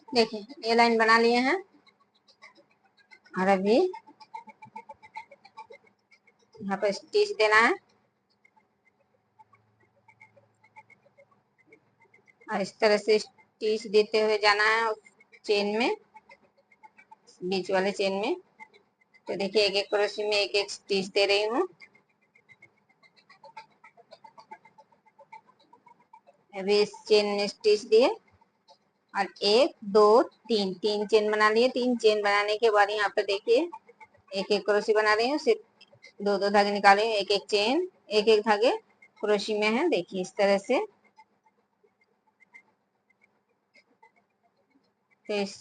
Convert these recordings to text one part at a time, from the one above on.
देखिए ये लाइन बना लिए हैं और अभी यहाँ पर स्टिच देना है और इस तरह से स्टिच देते हुए जाना है चेन में, बीच वाले चेन में। तो देखिए एक एक क्रोशे में एक एक स्टिच दे रही हूँ। अभी इस चेन में स्टिच दिए और 1 2 3 चेन बना लिए। 3 चेन बनाने के बाद यहाँ पर देखिए एक एक क्रोशे बना रही हूँ, सिर्फ 2 धागे निकाले, एक एक चेन, एक एक धागे क्रोशे में है। देखिए इस तरह से। तो इस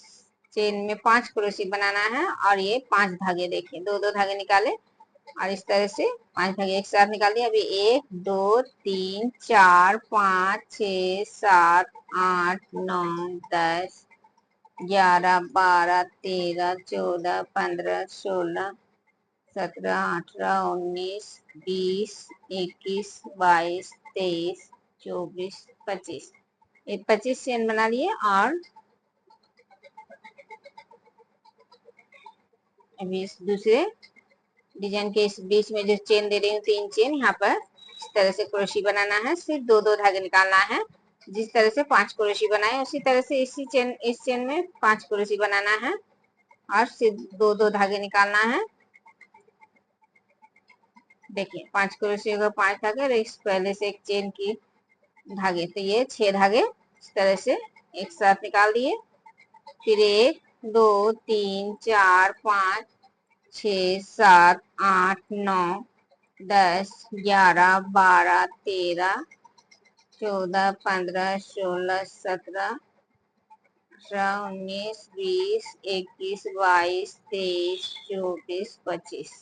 चेन में 5 क्रोशे बनाना है और ये 5 धागे देखिए 2 धागे निकाले और इस तरह से 5 धागे एक साथ निकाल दिए। अभी 1 2 3 4 5 6 7 8 9 10 11 12 13 14 15 16 17 18 19 20 21 22 23 24 25 ये 25 चेन बना लिए। और अभी इस दूसरे डिजाइन के इस बीच में जो चेन दे रही हूँ 3 चेन, यहाँ पर इस तरह से क्रोशे बनाना है, सिर्फ 2 धागे निकालना है। जिस तरह से 5 क्रोशे बनाए उसी तरह से इस चेन में 5 क्रोशे बनाना है और सिर्फ 2 धागे निकालना है। देखिए 5 क्रोशे का 5 धागे और इस पहले से एक चेन की धागे, तो ये 6 धागे इस तरह से एक साथ निकाल दिए। फिर 1 2 3 4 5 6 7 8 9 10 11 12 13 14 15 16 17 18 19 20 21 22 23 24 25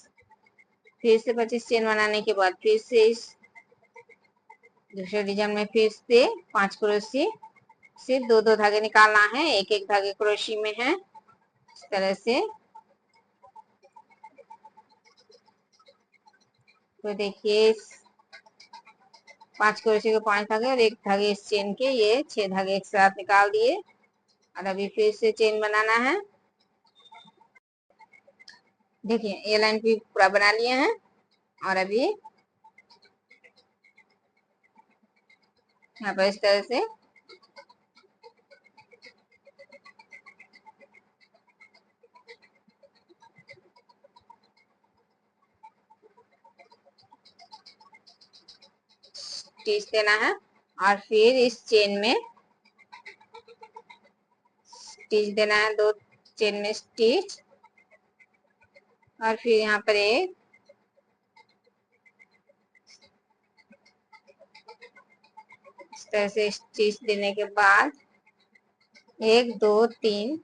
फिर से 25 चेन बनाने के बाद फिर से इस दूसरे डिजाइन में फिर से 5 क्रोशे, सिर्फ 2 धागे निकालना है, एक एक धागे क्रोशे में है इस तरह से। तो देखिए 5 क्रोशे के 5 धागे और एक धागे इस चेन के, ये 6 धागे एक साथ निकाल दिए और अभी फिर से चेन बनाना है। देखिए ये लाइन भी पूरा बना लिए हैं और अभी यहाँ पर इस तरह से स्टिच देना है और फिर इस चेन में स्टिच देना है, 2 चेन में स्टिच और फिर यहाँ पर एक इस तरह से स्टिच देने के बाद 1 2 3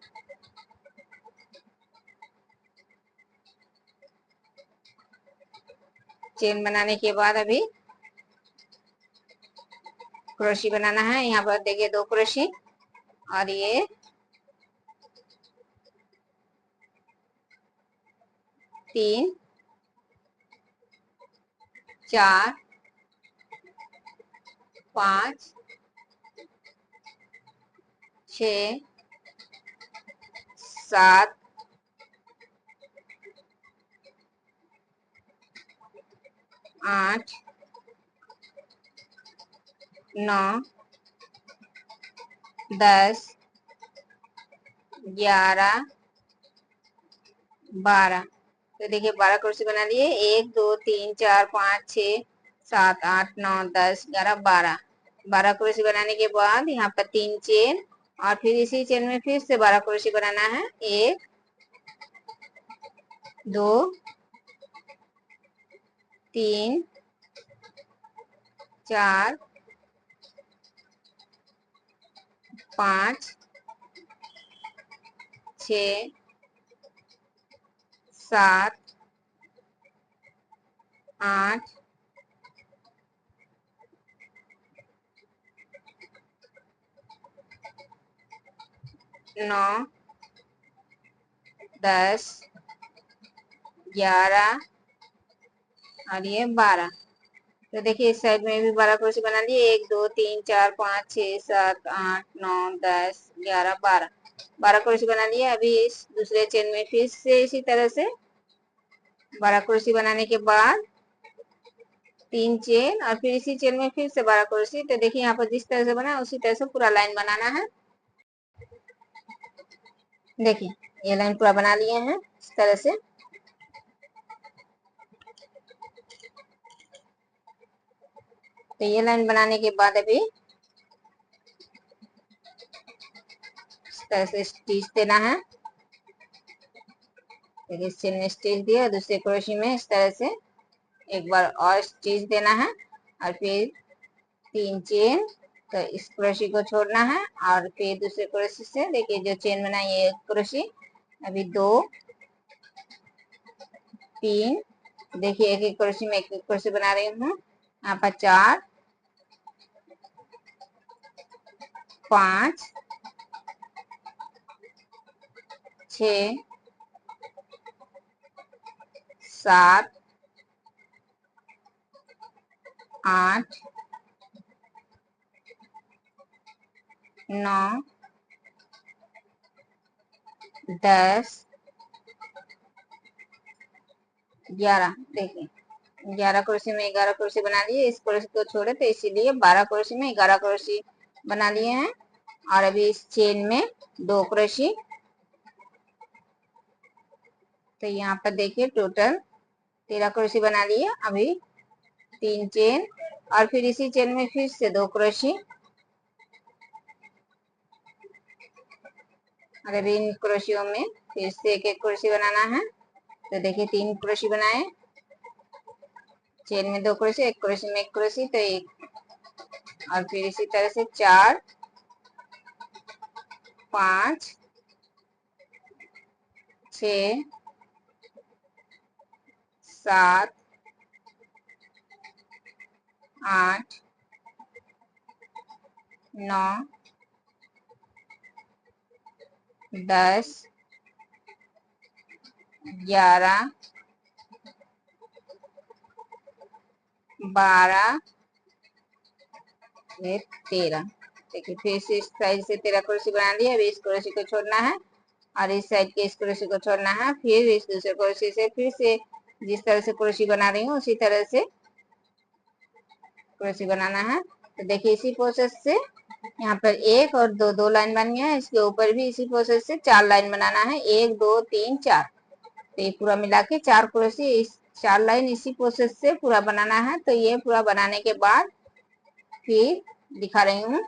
चेन बनाने के बाद अभी क्रोशे बनाना है। यहाँ पर देखिए 2 क्रोशे और ये 3 4 5 6 7 8 9 10 11 12। तो देखिए 12 क्रोशे बना लिए। 1 2 3 4 5 6 7 8 9 10 11 12। 12 क्रोशे बनाने के बाद यहाँ पर 3 चेन और फिर इसी चेन में फिर से 12 क्रोशे बनाना है। 1 2 3 4 5 6 7 8 9 10 11 और ये 12। तो देखिए इस साइड में भी 12 क्रोशे बना लिए। 1 2 3 4 5 6 7 8 9 10 11 12। 12 क्रोशे बना लिया। अभी इस दूसरे चेन में फिर से इसी तरह से 12 क्रोशे बनाने के बाद 3 चेन और फिर इसी चेन में फिर से 12 क्रोशे। तो देखिए यहाँ पर जिस तरह से बना उसी तरह से पूरा लाइन बनाना है। देखिए ये लाइन पूरा बना लिए हैं इस तरह से। तो ये लाइन बनाने के बाद अभी इस तरह से स्टिच देना है। देखिए इस चेन में स्टिच दिया, दूसरे क्रोशे में इस तरह से एक बार और स्टिच देना है और फिर 3 चेन। तो इस क्रोशे को छोड़ना है और फिर दूसरे क्रोशे से देखिए जो चेन बना ये क्रोशे, अभी 2 3, देखिए एक एक क्रोशे में एक एक क्रोशे बना रही हूँ। यहाँ पर 4 5 6 7 8 9 10 11। देखिए 11 क्रोशे में 11 क्रोशे बना लिए। इस क्रोशे को छोड़े तो इसीलिए 12 क्रोशे में 11 क्रोशे बना लिए हैं। और अभी इस चेन में 2 क्रोशे। तो यहाँ पर देखिए टोटल 13 क्रोशे बना लिए। अभी 3 चेन और फिर इसी चेन में फिर से 2 क्रोशे और अभी इन क्रोशियों में फिर से एक एक क्रोशे बनाना है। तो देखिए 3 क्रोशे बनाए, चेन में 2 क्रोशे, एक क्रोशे में एक क्रोशे, तो एक और फिर इसी तरह से 4 5 6 7 8 9 10 11 12 13। देखिए फिर से इस साइड से 13 क्रोशे बना लिया। अभी इस क्रोशे को छोड़ना है और इस साइड के इस क्रोशे को छोड़ना है। फिर इस दूसरे क्रोशे से फिर से जिस तरह से क्रोशे बना रही हूँ उसी तरह से क्रोशे बनाना है। तो देखिए इसी प्रोसेस से यहाँ पर 1 और 2 2 लाइन बन गया है। इसके ऊपर भी इसी प्रोसेस से 4 लाइन बनाना है, 1 2 3 4। तो ये पूरा मिला के 4 क्रोशे, इस 4 लाइन इसी प्रोसेस से पूरा बनाना है। तो ये पूरा बनाने के बाद फिर दिखा रही हूँ।